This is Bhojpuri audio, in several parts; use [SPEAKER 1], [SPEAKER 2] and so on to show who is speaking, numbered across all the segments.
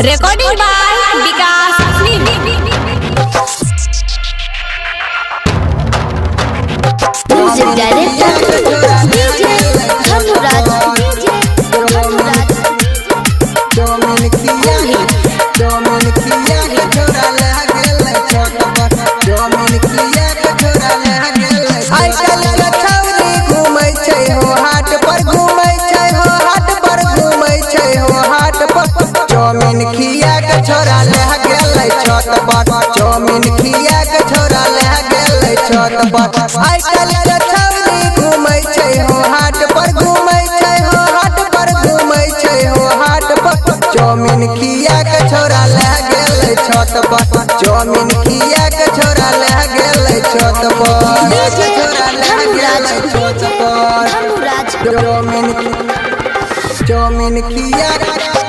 [SPEAKER 1] Recording by Vikas Film.
[SPEAKER 2] Music director DJ Dhanuraj
[SPEAKER 3] chowmein खिया के छोरा ले गेलै छत पर चौमिन खिया के छोरा ले गेलै छत पर आइ काल्हि के छौरी घुमै छै हो हाट पर घुमै छै हो हाट पर घुमै छै हो हाट पर चौमिन खिया के छोरा ले गेलै छत पर चौमिन खिया के छोरा ले गेलै छत पर छोरा ले गेलै छत पर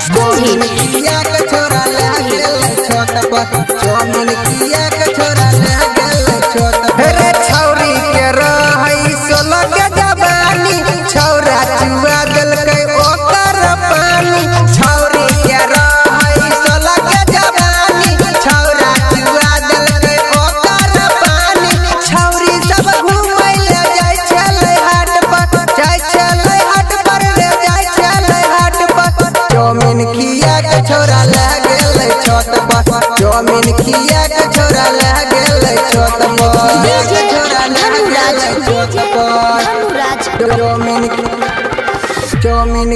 [SPEAKER 3] चौमिन खिया के छोरा ले गेलै छत पर चौमिन खिया के छोरा ले गेलै छत पर रे छौरी के रहै सोलह के जवानी छौरा चुआ देलकै ओकर पानी छौरी के रहै सोलह के जवानी छौरा चुआ देलकै ओकर पानी छौरी सब घुमै ले जाइ छलै हाट पर जाइ छलै हाट पर रे जाइ छलै हाट पर चौमिन खिया के छोरा ले गेलै छत पर चौमिन खिया के छोरा ले गेलै छत पर छोरा ले गेलै छत पर चौमिन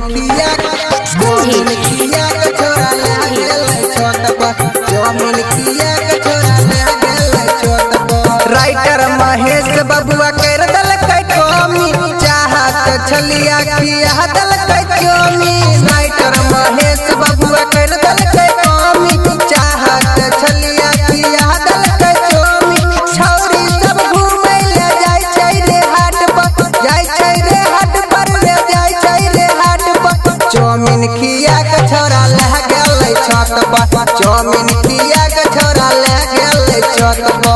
[SPEAKER 3] खिया के छोरा ले गेलै छत पर चौमिन खिया के छोरा ले गेलै छत पर राइटर महेश बबुआ कर देलकै कमी चाहत छलिया खिया देलकै चौमिन राइटर महेश बबुआ कर देलकै कमी चाहत छलिया खिया देलकै चौमिन छौरी सब घुमै ले जाइ छै रे हाट पर जाइ छै रे हाट पर रे जाइ छै रे हाट पर चौमिन खिया के छोरा ले गेलै छत पर चौमिन खिया के छोरा ले गेलै छत पर।